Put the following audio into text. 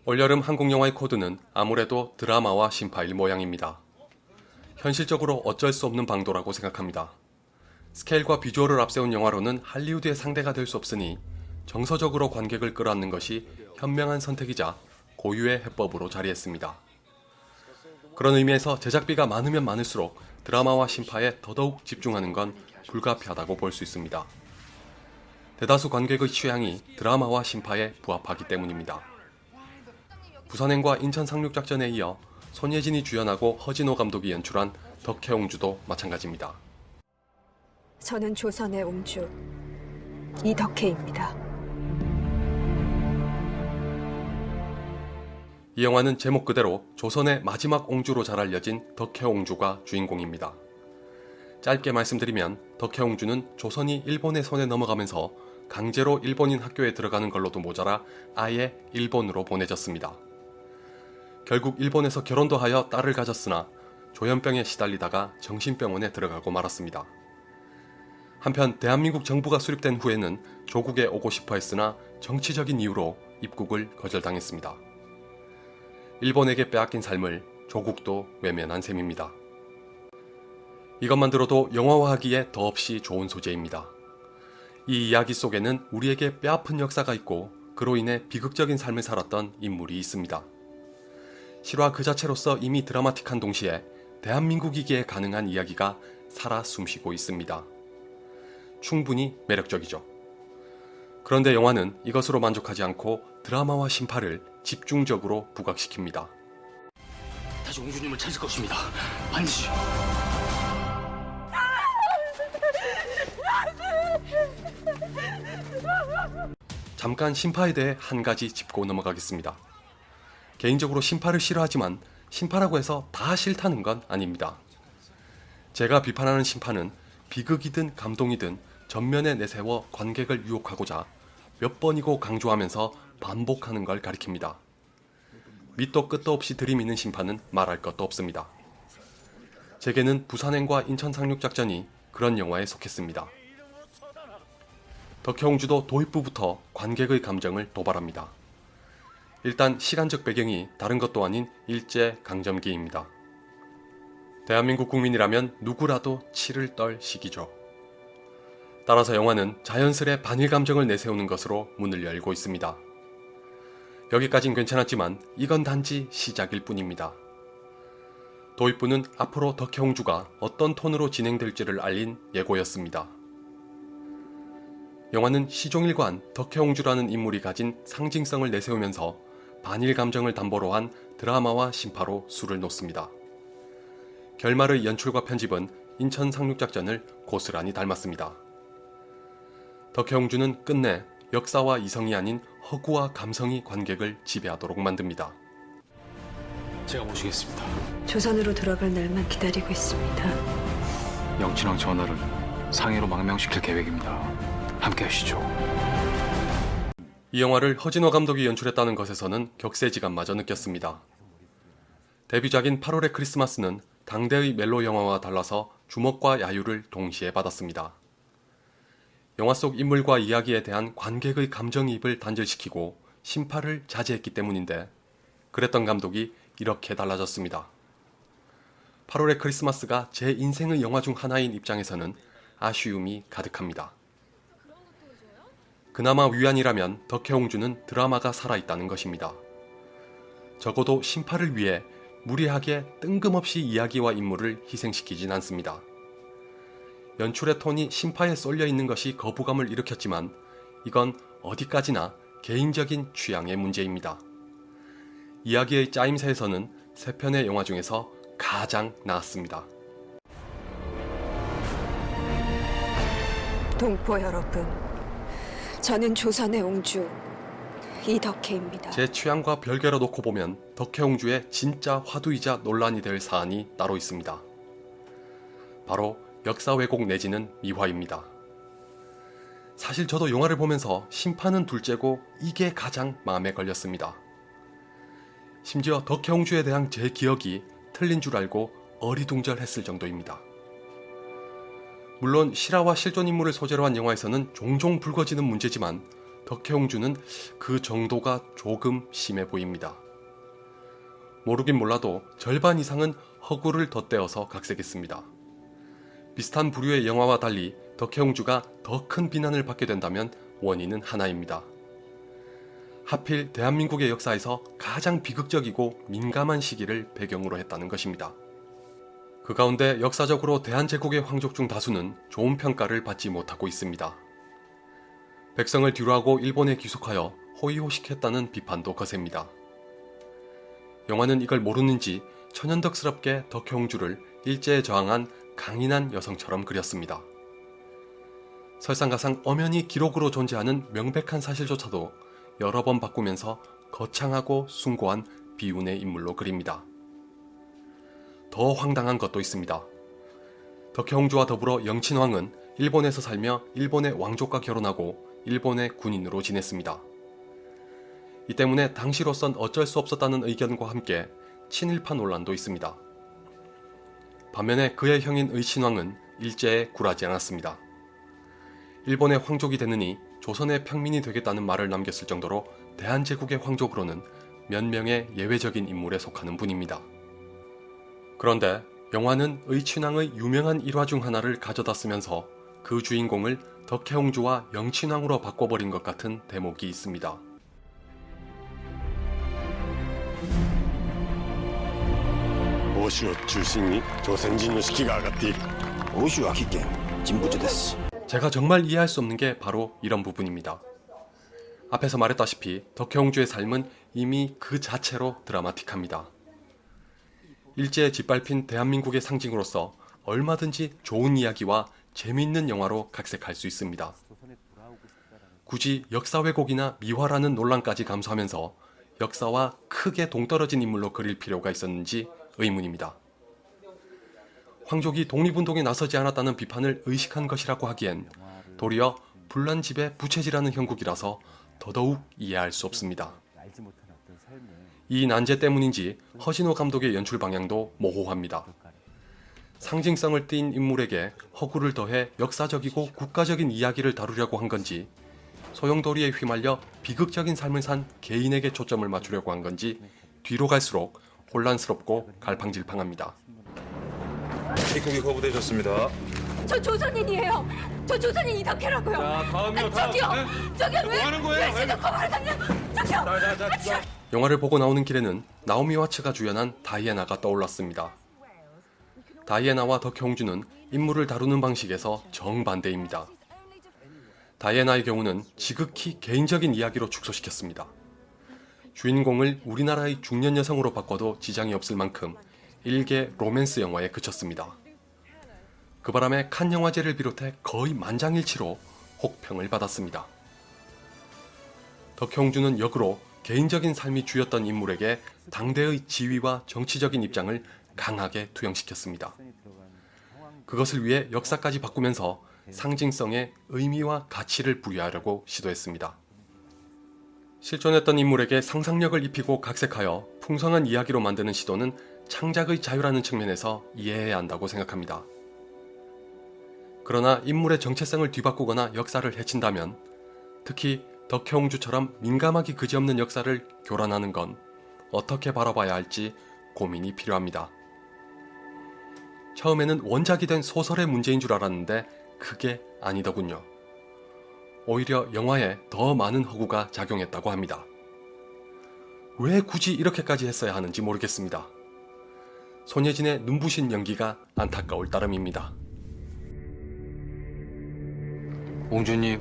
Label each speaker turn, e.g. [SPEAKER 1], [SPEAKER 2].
[SPEAKER 1] 올여름 한국 영화의 코드는 아무래도 드라마와 신파일 모양입니다. 현실적으로 어쩔 수 없는 방도라고 생각합니다. 스케일과 비주얼을 앞세운 영화로는 할리우드의 상대가 될 수 없으니 정서적으로 관객을 끌어안는 것이 현명한 선택이자 고유의 해법으로 자리했습니다. 그런 의미에서 제작비가 많으면 많을수록 드라마와 신파에 더더욱 집중하는 건 불가피하다고 볼 수 있습니다. 대다수 관객의 취향이 드라마와 신파에 부합하기 때문입니다. 부산행과 인천 상륙작전에 이어 손예진이 주연하고 허진호 감독이 연출한 덕혜옹주도 마찬가지입니다.
[SPEAKER 2] 저는 조선의 옹주 이덕혜입니다.
[SPEAKER 1] 이 영화는 제목 그대로 조선의 마지막 옹주로 잘 알려진 덕혜옹주가 주인공입니다. 짧게 말씀드리면 덕혜옹주는 조선이 일본의 손에 넘어가면서 강제로 일본인 학교에 들어가는 걸로도 모자라 아예 일본으로 보내졌습니다. 결국 일본에서 결혼도 하여 딸을 가졌으나 조현병에 시달리다가 정신병원에 들어가고 말았습니다. 한편 대한민국 정부가 수립된 후에는 조국에 오고 싶어 했으나 정치적인 이유로 입국을 거절당했습니다. 일본에게 빼앗긴 삶을 조국도 외면한 셈입니다. 이것만 들어도 영화화하기에 더없이 좋은 소재입니다. 이 이야기 속에는 우리에게 뼈아픈 역사가 있고 그로 인해 비극적인 삶을 살았던 인물이 있습니다. 실화 그 자체로서 이미 드라마틱한 동시에 대한민국이기에 가능한 이야기가 살아 숨쉬고 있습니다. 충분히 매력적이죠. 그런데 영화는 이것으로 만족하지 않고 드라마와 신파를 집중적으로 부각시킵니다.
[SPEAKER 3] 다시 옹주님을 찾을 것입니다. 반드시.
[SPEAKER 1] 잠깐 신파에 대해 한 가지 짚고 넘어가겠습니다. 개인적으로 신파를 싫어하지만 신파라고 해서 다 싫다는 건 아닙니다. 제가 비판하는 신파는 비극이든 감동이든 전면에 내세워 관객을 유혹하고자 몇 번이고 강조하면서 반복하는 걸 가리킵니다. 밑도 끝도 없이 들이미는 신파는 말할 것도 없습니다. 제게는 부산행과 인천 상륙작전이 그런 영화에 속했습니다. 덕혜옹주도 도입부부터 관객의 감정을 도발합니다. 일단 시간적 배경이 다른 것도 아닌 일제강점기입니다. 대한민국 국민이라면 누구라도 치를 떨 시기죠. 따라서 영화는 자연스레 반일 감정을 내세우는 것으로 문을 열고 있습니다. 여기까진 괜찮았지만 이건 단지 시작일 뿐입니다. 도입부는 앞으로 덕혜옹주가 어떤 톤으로 진행될지를 알린 예고였습니다. 영화는 시종일관 덕혜옹주라는 인물이 가진 상징성을 내세우면서 반일 감정을 담보로 한 드라마와 신파로 수를 놓습니다. 결말의 연출과 편집은 인천 상륙작전을 고스란히 닮았습니다. 덕혜옹주는 끝내 역사와 이성이 아닌 허구와 감성이 관객을 지배하도록 만듭니다.
[SPEAKER 3] 제가 모시겠습니다.
[SPEAKER 2] 조선으로 돌아갈 날만 기다리고 있습니다.
[SPEAKER 3] 영친왕 전하를 상해로 망명시킬 계획입니다. 함께 하시죠.
[SPEAKER 1] 이 영화를 허진호 감독이 연출했다는 것에서는 격세지감마저 느꼈습니다. 데뷔작인 8월의 크리스마스는 당대의 멜로 영화와 달라서 주목과 야유를 동시에 받았습니다. 영화 속 인물과 이야기에 대한 관객의 감정이입을 단절시키고 신파를 자제했기 때문인데 그랬던 감독이 이렇게 달라졌습니다. 8월의 크리스마스가 제 인생의 영화 중 하나인 입장에서는 아쉬움이 가득합니다. 그나마 위안이라면 덕혜옹주는 드라마가 살아있다는 것입니다. 적어도 신파를 위해 무리하게 뜬금없이 이야기와 인물을 희생시키진 않습니다. 연출의 톤이 신파에 쏠려 있는 것이 거부감을 일으켰지만 이건 어디까지나 개인적인 취향의 문제입니다. 이야기의 짜임새에서는 세 편의 영화 중에서 가장 나았습니다.
[SPEAKER 2] 동포 여러분, 저는 조선의 옹주 이덕혜입니다.
[SPEAKER 1] 제 취향과 별개로 놓고 보면 덕혜옹주의 진짜 화두이자 논란이 될 사안이 따로 있습니다. 바로 역사 왜곡 내지는 미화입니다. 사실 저도 영화를 보면서 신파는 둘째고 이게 가장 마음에 걸렸습니다. 심지어 덕혜옹주에 대한 제 기억이 틀린 줄 알고 어리둥절했을 정도입니다. 물론 실화와 실존 인물을 소재로 한 영화에서는 종종 불거지는 문제지만 덕혜옹주는 그 정도가 조금 심해 보입니다. 모르긴 몰라도 절반 이상은 허구를 덧대어서 각색했습니다. 비슷한 부류의 영화와 달리 덕혜옹주가 더 큰 비난을 받게 된다면 원인은 하나입니다. 하필 대한민국의 역사에서 가장 비극적이고 민감한 시기를 배경으로 했다는 것입니다. 그 가운데 역사적으로 대한제국의 황족 중 다수는 좋은 평가를 받지 못하고 있습니다. 백성을 뒤로하고 일본에 귀속하여 호의호식했다는 비판도 거셉니다. 영화는 이걸 모르는지 천연덕스럽게 덕혜옹주를 일제에 저항한 강인한 여성처럼 그렸습니다. 설상가상 엄연히 기록으로 존재하는 명백한 사실조차도 여러 번 바꾸면서 거창하고 숭고한 비운의 인물로 그립니다. 더 황당한 것도 있습니다. 덕혜옹주와 더불어 영친왕은 일본에서 살며 일본의 왕족과 결혼하고 일본의 군인으로 지냈습니다. 이 때문에 당시로선 어쩔 수 없었다는 의견과 함께 친일파 논란도 있습니다. 반면에 그의 형인 의친왕은 일제에 굴하지 않았습니다. 일본의 황족이 되느니 조선의 평민이 되겠다는 말을 남겼을 정도로 대한제국의 황족으로는 몇 명의 예외적인 인물에 속하는 분입니다. 그런데 영화는 의친왕의 유명한 일화 중 하나를 가져다 쓰면서 그 주인공을 덕혜옹주와 영친왕으로 바꿔버린 것 같은 대목이 있습니다.
[SPEAKER 4] 欧州を中心に朝鮮人の士気が上がっている。
[SPEAKER 5] 欧州は危険人物です
[SPEAKER 1] 제가 정말 이해할 수 없는 게 바로 이런 부분입니다. 앞에서 말했다시피 덕혜옹주의 삶은 이미 그 자체로 드라마틱합니다. 일제에 짓밟힌 대한민국의 상징으로서 얼마든지 좋은 이야기와 재미있는 영화로 각색할 수 있습니다. 굳이 역사 왜곡이나 미화라는 논란까지 감수하면서 역사와 크게 동떨어진 인물로 그릴 필요가 있었는지 의문입니다. 황족이 독립운동에 나서지 않았다는 비판을 의식한 것이라고 하기엔 도리어 불난집의 부채질하는 형국이라서 더더욱 이해할 수 없습니다. 이 난제 때문인지 허진호 감독의 연출 방향도 모호합니다. 상징성을 띈 인물에게 허구를 더해 역사적이고 국가적인 이야기를 다루려고 한 건지 소용돌이에 휘말려 비극적인 삶을 산 개인에게 초점을 맞추려고 한 건지 뒤로 갈수록 혼란스럽고 갈팡질팡합니다.
[SPEAKER 6] 입국이 거부되셨습니다.
[SPEAKER 7] 저 조선인이에요. 저 조선인 이덕혜라고요.
[SPEAKER 6] 자, 다음이요.
[SPEAKER 7] 저기요. 저기요.
[SPEAKER 6] 뭐 하는 거예요?
[SPEAKER 7] 왜 지금 거부를 당겨? 저기요.
[SPEAKER 1] 영화를 보고 나오는 길에는 나오미 와츠가 주연한 다이애나가 떠올랐습니다. 다이애나와 덕혜옹주는 인물을 다루는 방식에서 정반대입니다. 다이애나의 경우는 지극히 개인적인 이야기로 축소시켰습니다. 주인공을 우리나라의 중년 여성으로 바꿔도 지장이 없을 만큼 일개 로맨스 영화에 그쳤습니다. 그 바람에 칸 영화제를 비롯해 거의 만장일치로 혹평을 받았습니다. 덕혜옹주는 역으로 개인적인 삶이 주였던 인물에게 당대의 지위와 정치적인 입장을 강하게 투영시켰습니다. 그것을 위해 역사까지 바꾸면서 상징성에 의미와 가치를 부여하려고 시도했습니다. 실존했던 인물에게 상상력을 입히고 각색하여 풍성한 이야기로 만드는 시도는 창작의 자유라는 측면에서 이해해야 한다고 생각합니다. 그러나 인물의 정체성을 뒤바꾸거나 역사를 해친다면, 특히 덕혜옹주처럼 민감하기 그지없는 역사를 교란하는 건 어떻게 바라봐야 할지 고민이 필요합니다. 처음에는 원작이 된 소설의 문제인 줄 알았는데 그게 아니더군요. 오히려 영화에 더 많은 허구가 작용했다고 합니다. 왜 굳이 이렇게까지 했어야 하는지 모르겠습니다. 손예진의 눈부신 연기가 안타까울 따름입니다.
[SPEAKER 3] 옹주님,